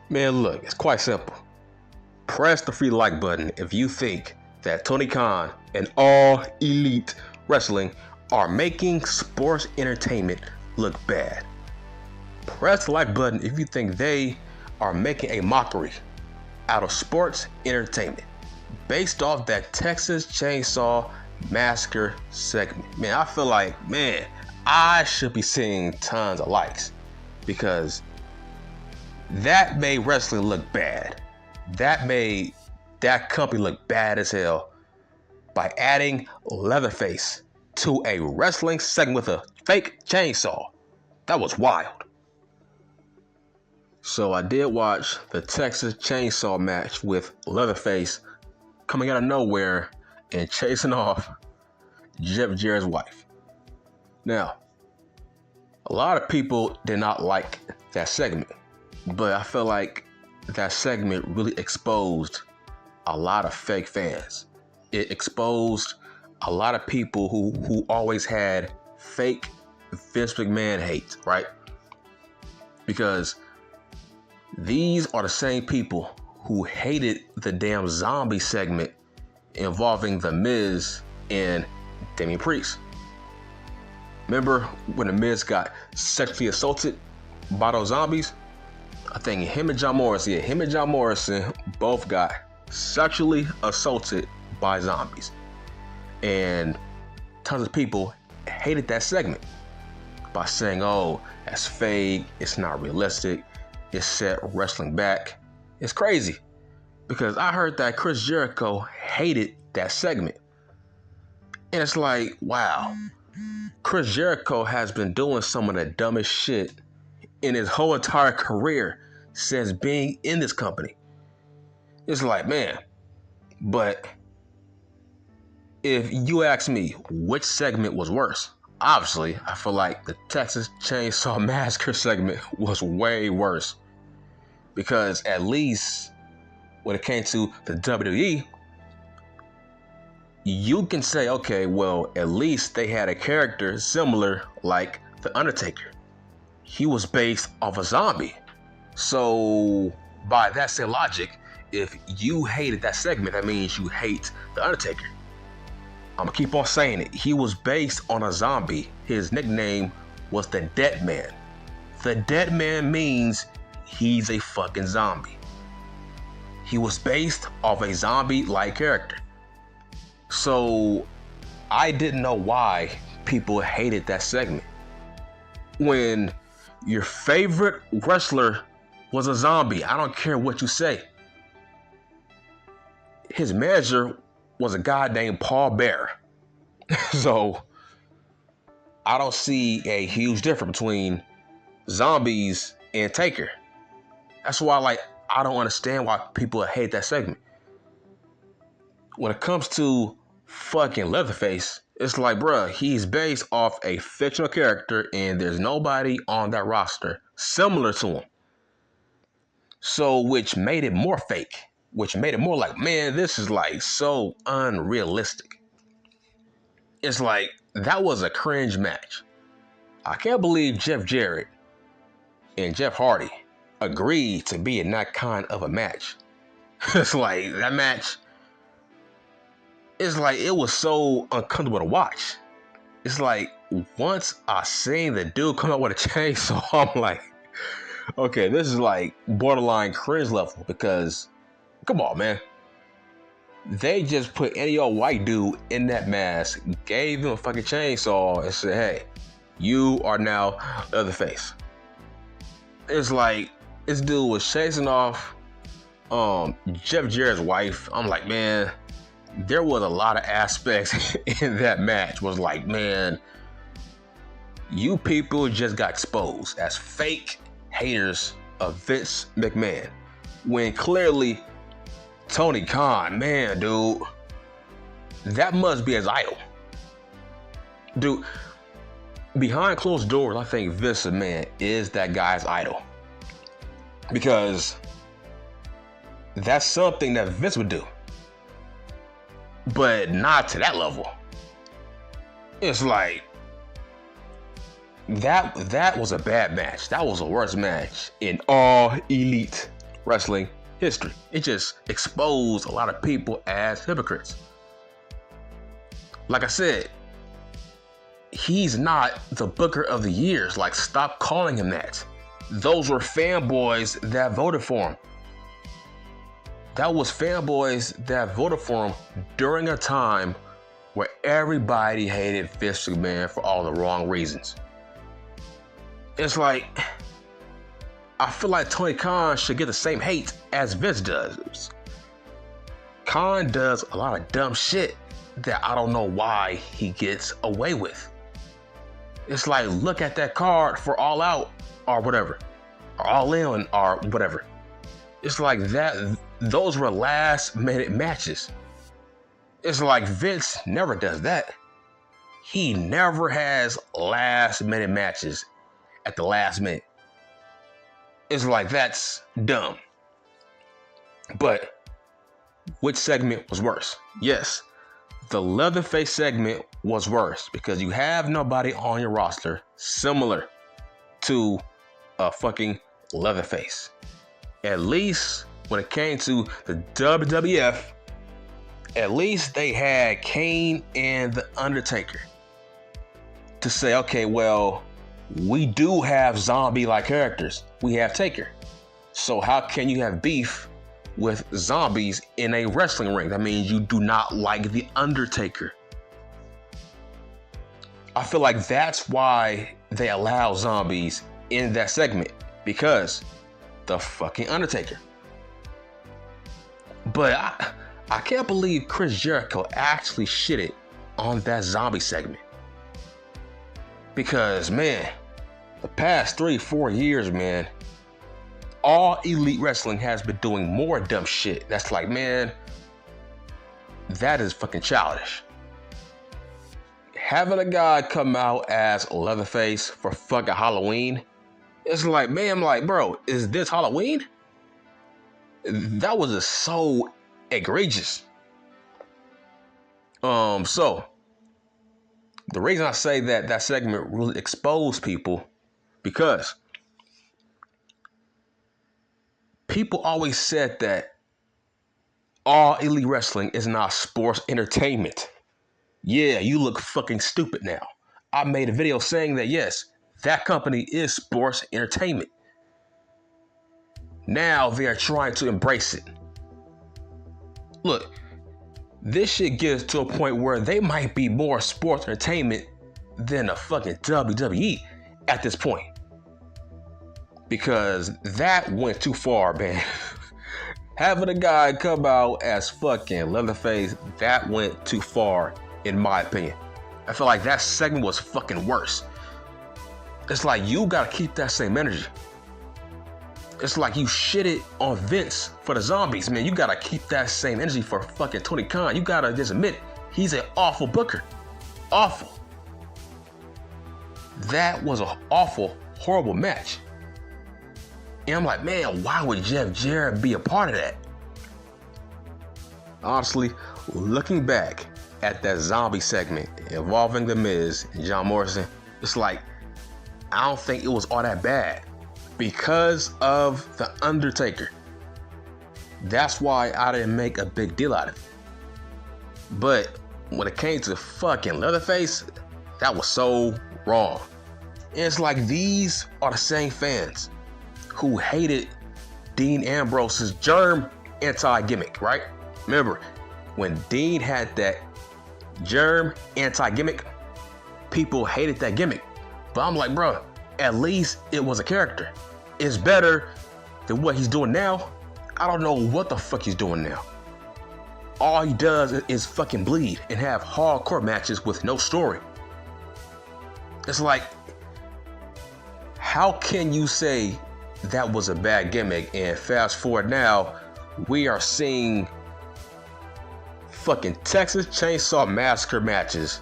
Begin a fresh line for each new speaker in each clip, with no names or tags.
Man, look, it's quite simple. Press the free like button if you think that Tony Khan and All Elite Wrestling are making sports entertainment look bad. Press the like button if you think they are making a mockery out of sports entertainment based off that Texas Chainsaw Massacre segment. Man, I feel like, I should be seeing tons of likes because that made wrestling look bad. That made that company look bad as hell by adding Leatherface to a wrestling segment with a fake chainsaw. That was wild. So I did watch the Texas Chainsaw match with Leatherface coming out of nowhere and chasing off Jeff Jarrett's wife. Now, a lot of people did not like that segment, but I feel like that segment really exposed a lot of fake fans. It exposed a lot of people who always had fake Vince McMahon hate, right? Because these are the same people who hated the damn zombie segment involving The Miz and Damian Priest. Remember when The Miz got sexually assaulted by those zombies? I think him and John Morrison both got sexually assaulted by zombies. And tons of people hated that segment by saying, oh, that's fake, it's not realistic, it set wrestling back. It's crazy because I heard that Chris Jericho hated that segment. And it's like, wow, Chris Jericho has been doing some of the dumbest shit in his whole entire career since being in this company. It's like, man, but if you ask me which segment was worse, obviously, I feel like the Texas Chainsaw Massacre segment was way worse. Because at least when it came to the WWE, you can say, okay, well, at least they had a character similar like The Undertaker. He was based off a zombie. So by that same logic, if you hated that segment, that means you hate The Undertaker. I'm gonna keep on saying it. He was based on a zombie. His nickname was the Dead Man. The Dead Man means he's a fucking zombie. He was based off a zombie-like character. So I didn't know why people hated that segment. When your favorite wrestler was a zombie, I don't care what you say. His manager was a guy named Paul Bearer. So I don't see a huge difference between zombies and Taker. That's why, I don't understand why people hate that segment. When it comes to fucking Leatherface, it's like, bruh, he's based off a fictional character and there's nobody on that roster similar to him. So, which made it more fake, which made it more like, man, this is so unrealistic. It's like, that was a cringe match. I can't believe Jeff Jarrett and Jeff Hardy agreed to be in that kind of a match. It's like, that match, it's like, it was so uncomfortable to watch. It's like, once I seen the dude come out with a chainsaw, I'm like, okay, this is borderline cringe level because, come on, man. They just put any old white dude in that mask, gave him a fucking chainsaw and said, hey, you are now Leatherface. It's like, this dude was chasing off Jeff Jarrett's wife. I'm like, man, there was a lot of aspects in that match was like, man, you people just got exposed as fake haters of Vince McMahon. When clearly Tony Khan, man, dude, that must be his idol. Dude, behind closed doors, I think Vince McMahon is that guy's idol. Because that's something that Vince would do. But not to that level. It's like, that was a bad match. That was the worst match in All Elite wrestling history. It just exposed a lot of people as hypocrites. Like I said, he's not the Booker of the Years. Like, stop calling him that. Those were fanboys that voted for him. That was fanboys that voted for him during a time where everybody hated Vince McMahon for all the wrong reasons. It's like, I feel like Tony Khan should get the same hate as Vince does. Khan does a lot of dumb shit that I don't know why he gets away with. It's like, look at that card for All Out or whatever, or All In or whatever. It's like that. Those were last minute matches. It's like Vince never does that. He never has last minute matches at the last minute. It's like, that's dumb. But which segment was worse? Yes, the Leatherface segment was worse because you have nobody on your roster similar to a fucking Leatherface. At least when it came to the WWF, at least they had Kane and The Undertaker to say, okay, well, we do have zombie-like characters. We have Taker. So how can you have beef with zombies in a wrestling ring? That means you do not like The Undertaker. I feel like that's why they allow zombies in that segment, because the fucking Undertaker. But I can't believe Chris Jericho actually shitted on that zombie segment. Because, man, the past 3-4 years, man, all Elite Wrestling has been doing more dumb shit. That's like, man, that is fucking childish. Having a guy come out as Leatherface for fucking Halloween, it's like, man, I'm like, bro, is this Halloween? That was just so egregious. So the reason I say that that segment really exposed people, because people always said that all Elite Wrestling is not sports entertainment. Yeah, you look fucking stupid now. I made a video saying that, yes, that company is sports entertainment. Now they are trying to embrace it. Look, this shit gets to a point where they might be more sports entertainment than a fucking WWE at this point. Because that went too far, man. Having a guy come out as fucking Leatherface, that went too far, in my opinion. I feel like that segment was fucking worse. It's like, you gotta keep that same energy. It's like you shitted on Vince for the zombies, man. You gotta keep that same energy for fucking Tony Khan. You gotta just admit, he's an awful booker. Awful. That was an awful, horrible match. And I'm like, man, why would Jeff Jarrett be a part of that? Honestly, looking back at that zombie segment involving The Miz and John Morrison, it's like, I don't think it was all that bad because of The Undertaker. That's why I didn't make a big deal out of it. But when it came to fucking Leatherface, that was so wrong. And it's like, these are the same fans who hated Dean Ambrose's germ anti-gimmick, right? Remember, when Dean had that germ anti-gimmick, people hated that gimmick. But I'm like, bro, at least it was a character. It's better than what he's doing now. I don't know what the fuck he's doing now. All he does is fucking bleed and have hardcore matches with no story. It's like, how can you say that was a bad gimmick, and fast forward now, we are seeing fucking Texas Chainsaw Massacre matches,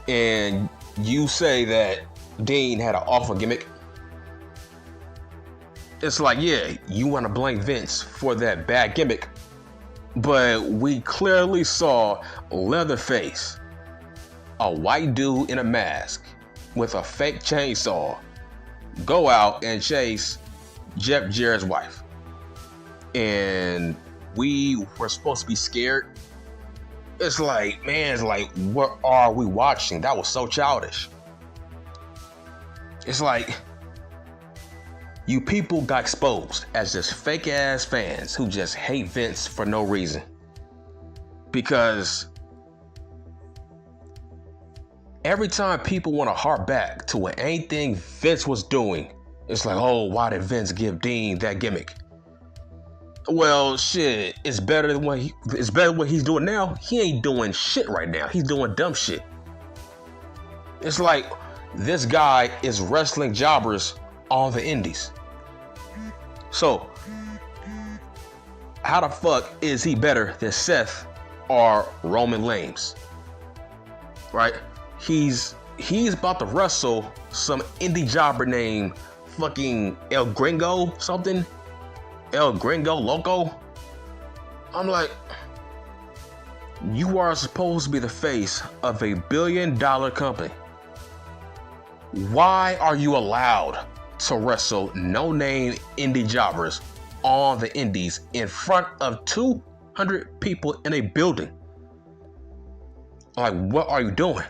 and you say that Dean had an awful gimmick? It's like, yeah, you want to blame Vince for that bad gimmick, but we clearly saw Leatherface, a white dude in a mask with a fake chainsaw, go out and chase Jeff Jarrett's wife. and we were supposed to be scared. It's like, man, it's like, what are we watching? That was so childish. It's like, you people got exposed as just fake ass fans who just hate Vince for no reason. Because every time people want to harp back to what anything Vince was doing, it's like, oh, why did Vince give Dean that gimmick? Well, shit, it's better than what he's doing now. He ain't doing shit right now. He's doing dumb shit. It's like this guy is wrestling jobbers on the indies. So, how the fuck is he better than Seth or Roman Reigns? Right? He's about to wrestle some indie jobber named fucking El Gringo something. El Gringo Loco. I'm like, you are supposed to be the face of a $1 billion company. Why are you allowed to wrestle no-name indie jobbers on the indies in front of 200 people in a building? Like, what are you doing?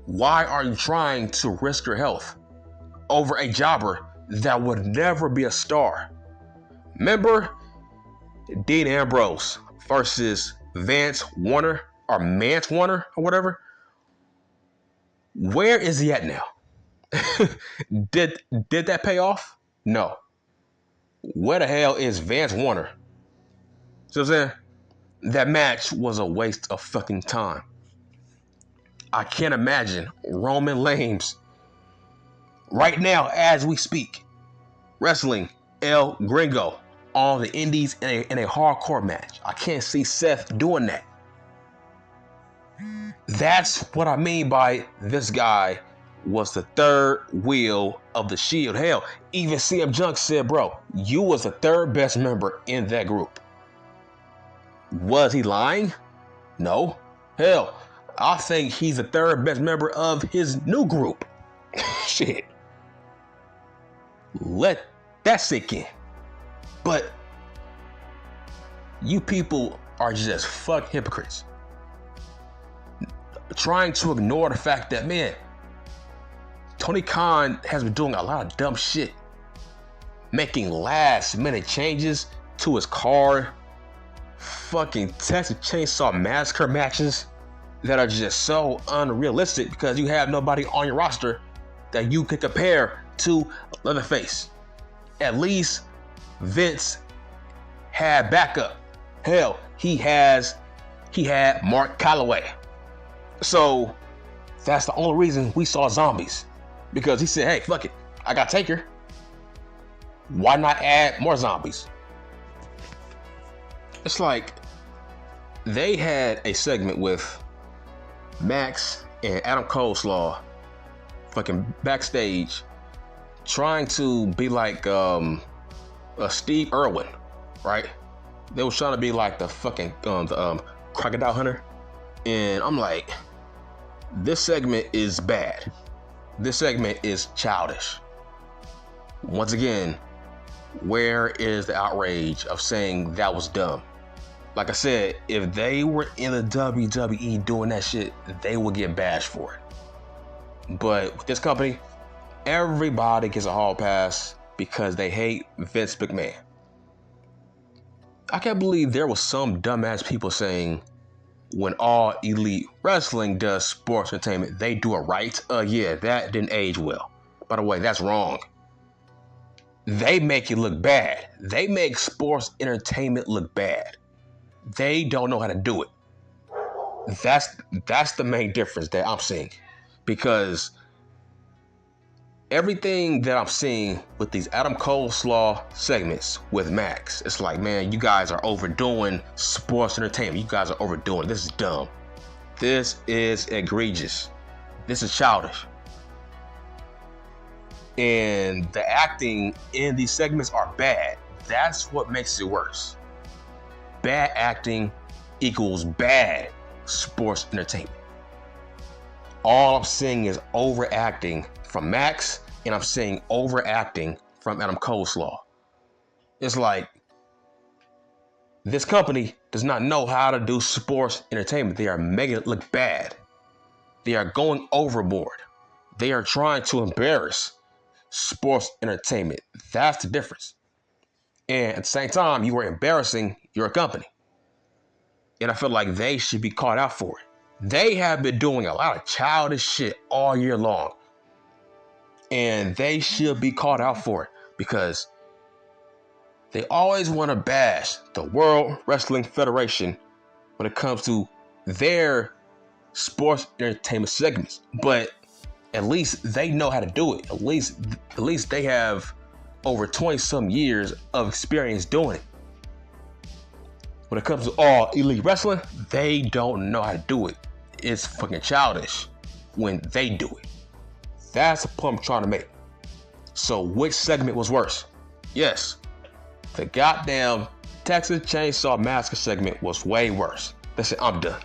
Why are you trying to risk your health over a jobber that would never be a star? Remember Dean Ambrose versus Vance Warner or Mance Warner or whatever? Where is he at now? Did that pay off? No. Where the hell is Vance Warner? See what I'm saying? That match was a waste of fucking time. I can't imagine Roman Reigns right now as we speak wrestling El Gringo on the indies in a hardcore match. I can't see Seth doing that. That's what I mean by this guy was the third wheel of the Shield. Hell, even CM Punk said, bro, you was the third best member in that group. Was he lying? No. Hell, I think he's the third best member of his new group. Shit. Let that sink in. But you people are just fuck hypocrites. Trying to ignore the fact that, man, Tony Khan has been doing a lot of dumb shit. Making last minute changes to his card. Fucking Texas Chainsaw Massacre matches that are just so unrealistic because you have nobody on your roster that you can compare to Leatherface. At least Vince had backup. Hell, he had Mark Calloway. So that's the only reason we saw zombies. Because he said, hey, fuck it, I got Taker. Why not add more zombies? It's like they had a segment with Max and Adam Coleslaw fucking backstage trying to be like a Steve Irwin, right? They was trying to be like the fucking crocodile hunter. And I'm like, this segment is bad. This segment is childish. Once again, where is the outrage of saying that was dumb? Like I said, if they were in the WWE doing that shit, they would get bashed for it. But with this company, everybody gets a hall pass because they hate Vince McMahon. I can't believe there was some dumbass people saying when All Elite Wrestling does sports entertainment, they do it right. Yeah, that didn't age well. By the way, that's wrong. They make it look bad. They make sports entertainment look bad. They don't know how to do it. That's the main difference that I'm seeing. Because everything that I'm seeing with these Adam Coleslaw segments with Max, it's like, man, you guys are overdoing sports entertainment. You guys are overdoing it. This is dumb. This is egregious. This is childish. And the acting in these segments are bad. That's what makes it worse. Bad acting equals bad sports entertainment. All I'm seeing is overacting from Max, and I'm seeing overacting from Adam Coleslaw. It's like, This company does not know how to do sports entertainment. They are making it look bad. They are going overboard. They are trying to embarrass sports entertainment. That's the difference. And at the same time, you are embarrassing your company. And I feel like they should be called out for it. They have been doing a lot of childish shit all year long. And they should be called out for it because they always want to bash the World Wrestling Federation when it comes to their sports entertainment segments. But at least they know how to do it. At least they have over 20-some years of experience doing it. When it comes to All Elite Wrestling, they don't know how to do it. It's fucking childish when they do it. That's the point I'm trying to make. So which segment was worse? Yes, the goddamn Texas Chainsaw Massacre segment was way worse. That's it, I'm done.